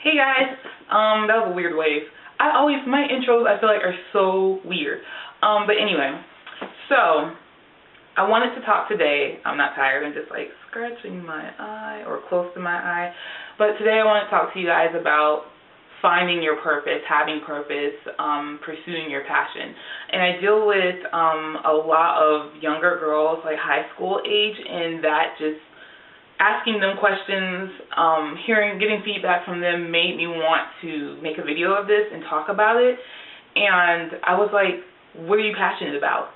Hey guys, that was a weird wave. My intros I feel like are so weird. But anyway, so I wanted to talk today. I'm not tired, I'm just like scratching my eye or close to my eye. But today I want to talk to you guys about finding your purpose, having purpose, pursuing your passion. And I deal with a lot of younger girls, like high school age, and that just asking them questions, getting feedback from them made me want to make a video of this and talk about it. And I was like, what are you passionate about?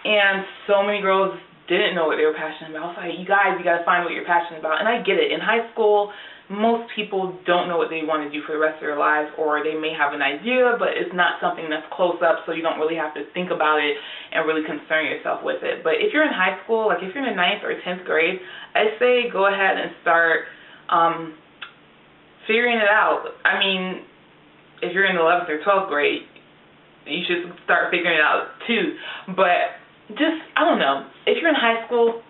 And so many girls didn't know what they were passionate about. I was like, you guys, you got to find what you're passionate about. And I get it. In high school, most people don't know what they want to do for the rest of their lives, or they may have an idea, but it's not something that's close up, so you don't really have to think about it and really concern yourself with it. But if you're in high school, like if you're in the 9th or 10th grade, I say go ahead and start figuring it out. I mean, if you're in the 11th or 12th grade, you should start figuring it out too. But just, I don't know, if you're in high school,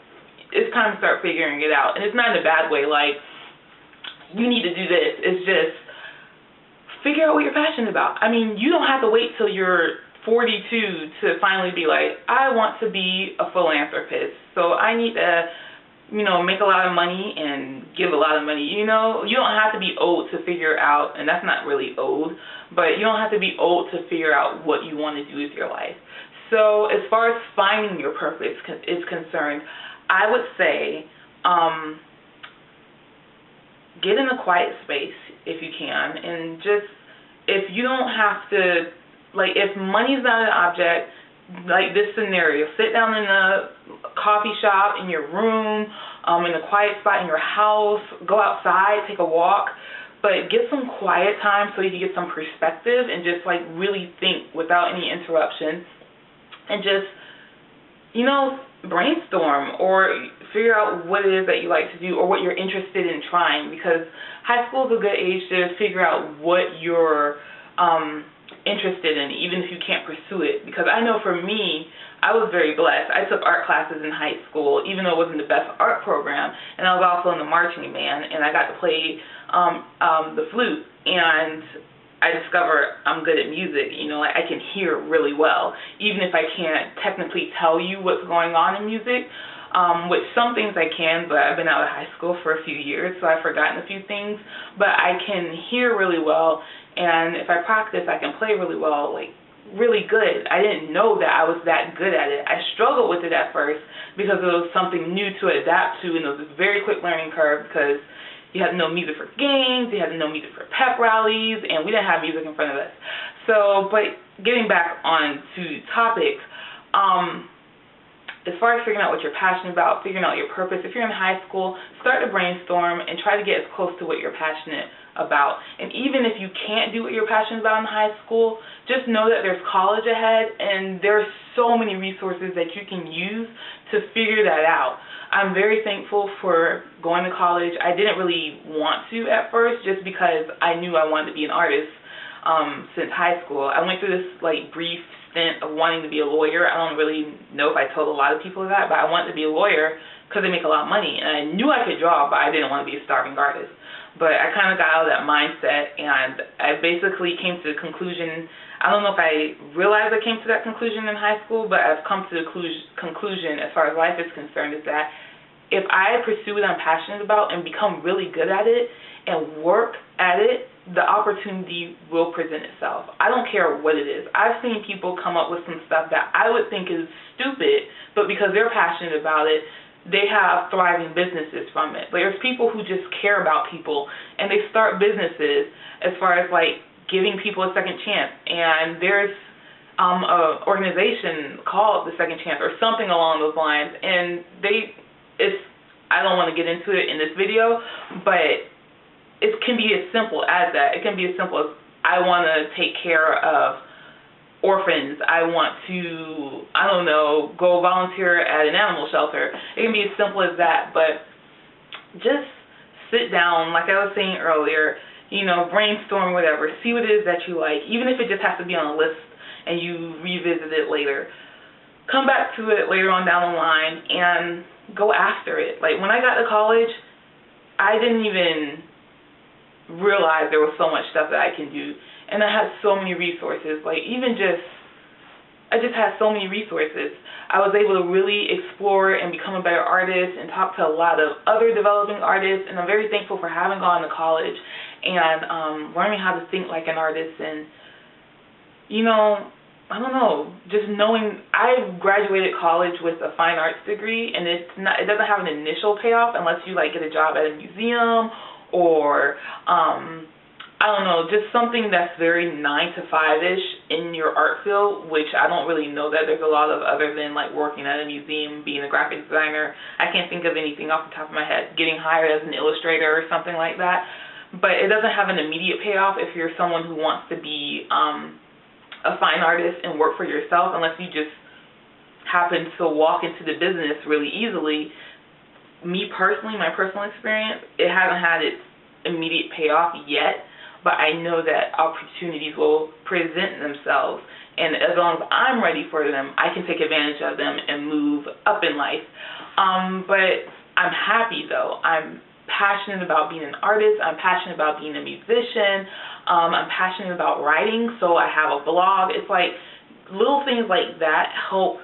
it's time to start figuring it out. And it's not in a bad way, like, you need to do this. It's just figure out what you're passionate about. I mean, you don't have to wait till you're 42 to finally be like, I want to be a philanthropist, so I need to, make a lot of money and give a lot of money. You don't have to be old to figure out, and that's not really old, but you don't have to be old to figure out what you want to do with your life. So as far as finding your purpose is concerned, I would say, get in a quiet space if you can, and just, if you don't have to, like, if money's not an object, like this scenario, sit down in a coffee shop, in your room, in a quiet spot in your house, go outside, take a walk, but get some quiet time so you can get some perspective and just, like, really think without any interruption, and just, brainstorm or figure out what it is that you like to do or what you're interested in trying, because high school is a good age to figure out what you're interested in, even if you can't pursue it. Because I know for me, I was very blessed. I took art classes in high school, even though it wasn't the best art program, and I was also in the marching band, and I got to play the flute, and I discovered I'm good at music. Like, I can hear really well, even if I can't technically tell you what's going on in music, which some things I can, but I've been out of high school for a few years, so I've forgotten a few things, but I can hear really well, and if I practice, I can play really well, like, really good. I didn't know that I was that good at it. I struggled with it at first because it was something new to adapt to, and it was a very quick learning curve because you had to know music for games, you had to know music for pep rallies, and we didn't have music in front of us. So, but getting back on to topic, as far as figuring out what you're passionate about, figuring out your purpose, if you're in high school, start to brainstorm and try to get as close to what you're passionate about. And even if you can't do what you're passionate about in high school, just know that there's college ahead, and there's so many resources that you can use to figure that out. I'm very thankful for going to college. I didn't really want to at first, just because I knew I wanted to be an artist since high school. I went through this, like, brief stint of wanting to be a lawyer. I don't really know if I told a lot of people that, but I wanted to be a lawyer because they make a lot of money. And I knew I could draw, but I didn't want to be a starving artist. But I kind of got out of that mindset, and I basically came to the conclusion, I don't know if I realized I came to that conclusion in high school, but I've come to the conclusion as far as life is concerned, is that if I pursue what I'm passionate about and become really good at it and work at it, the opportunity will present itself. I don't care what it is. I've seen people come up with some stuff that I would think is stupid, but because they're passionate about it, they have thriving businesses from it. There's people who just care about people, and they start businesses as far as, like, giving people a second chance. And there's an organization called the Second Chance or something along those lines, and I don't want to get into it in this video, but it can be as simple as that. It can be as simple as, I want to take care of orphans. I want to, I don't know, go volunteer at an animal shelter. It can be as simple as that, but just sit down, like I was saying earlier, brainstorm, whatever, see what it is that you like, even if it just has to be on a list and you revisit it later. Come back to it later on down the line and go after it. Like, when I got to college, I didn't even realized there was so much stuff that I can do. And I had so many resources. Like, I just had so many resources. I was able to really explore and become a better artist and talk to a lot of other developing artists. And I'm very thankful for having gone to college and learning how to think like an artist. And, you know, I don't know, just knowing I graduated college with a fine arts degree, and it doesn't have an initial payoff unless you like get a job at a museum or I don't know, just something that's very 9 to 5-ish in your art field, which I don't really know that there's a lot of other than like working at a museum, being a graphic designer. I can't think of anything off the top of my head. Getting hired as an illustrator or something like that. But it doesn't have an immediate payoff if you're someone who wants to be a fine artist and work for yourself, unless you just happen to walk into the business really easily. Me personally, my personal experience, it hasn't had its immediate payoff yet, but I know that opportunities will present themselves, and as long as I'm ready for them, I can take advantage of them and move up in life. But I'm happy though. I'm passionate about being an artist. I'm passionate about being a musician. I'm passionate about writing, so I have a blog. It's like little things like that help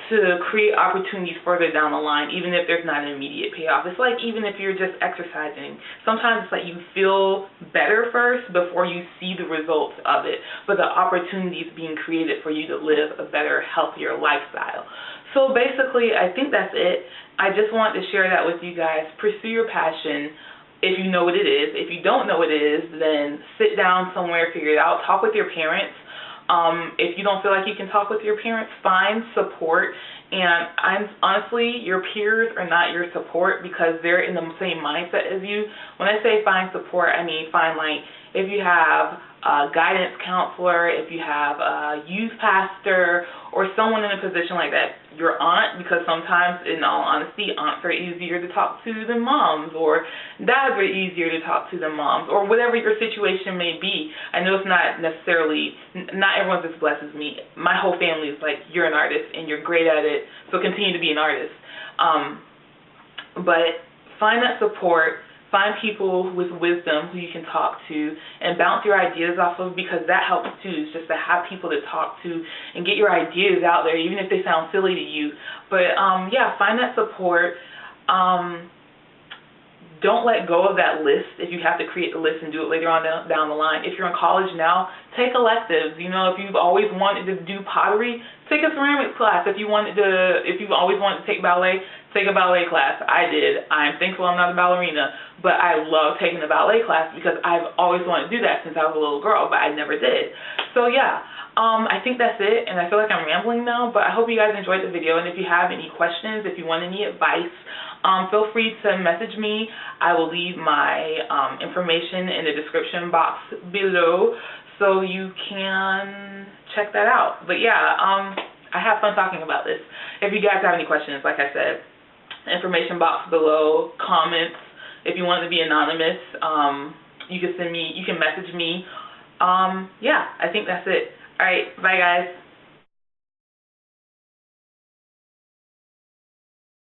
to create opportunities further down the line, even if there's not an immediate payoff. It's like even if you're just exercising. Sometimes it's like you feel better first before you see the results of it, but the opportunity is being created for you to live a better, healthier lifestyle. So basically, I think that's it. I just wanted to share that with you guys. Pursue your passion if you know what it is. If you don't know what it is, then sit down somewhere, figure it out, talk with your parents. If you don't feel like you can talk with your parents, find support. And honestly, your peers are not your support because they're in the same mindset as you. When I say find support, I mean find, like, if you have a guidance counselor, if you have a youth pastor, or someone in a position like that, your aunt, because sometimes, in all honesty, aunts are easier to talk to than moms, or dads are easier to talk to than moms, or whatever your situation may be. I know it's not necessarily, not everyone's as blessed as me. My whole family is like, you're an artist and you're great at it, so continue to be an artist. But find that support. Find people with wisdom who you can talk to and bounce your ideas off of, because that helps too, just to have people to talk to and get your ideas out there, even if they sound silly to you. But yeah, find that support. Don't let go of that list if you have to create the list and do it later on down the line. If you're in college now, take electives. You know, if you've always wanted to do pottery, take a ceramics class. If you've always wanted to take ballet, take a ballet class. I did. I'm thankful I'm not a ballerina, but I love taking a ballet class because I've always wanted to do that since I was a little girl, but I never did. So yeah, I think that's it, and I feel like I'm rambling now, but I hope you guys enjoyed the video, and if you have any questions, if you want any advice, feel free to message me. I will leave my information in the description box below so you can check that out. But yeah, I have fun talking about this. If you guys have any questions, like I said, information box below, comments. If you want to be anonymous, you can message me. Yeah, I think that's it. All right, bye guys.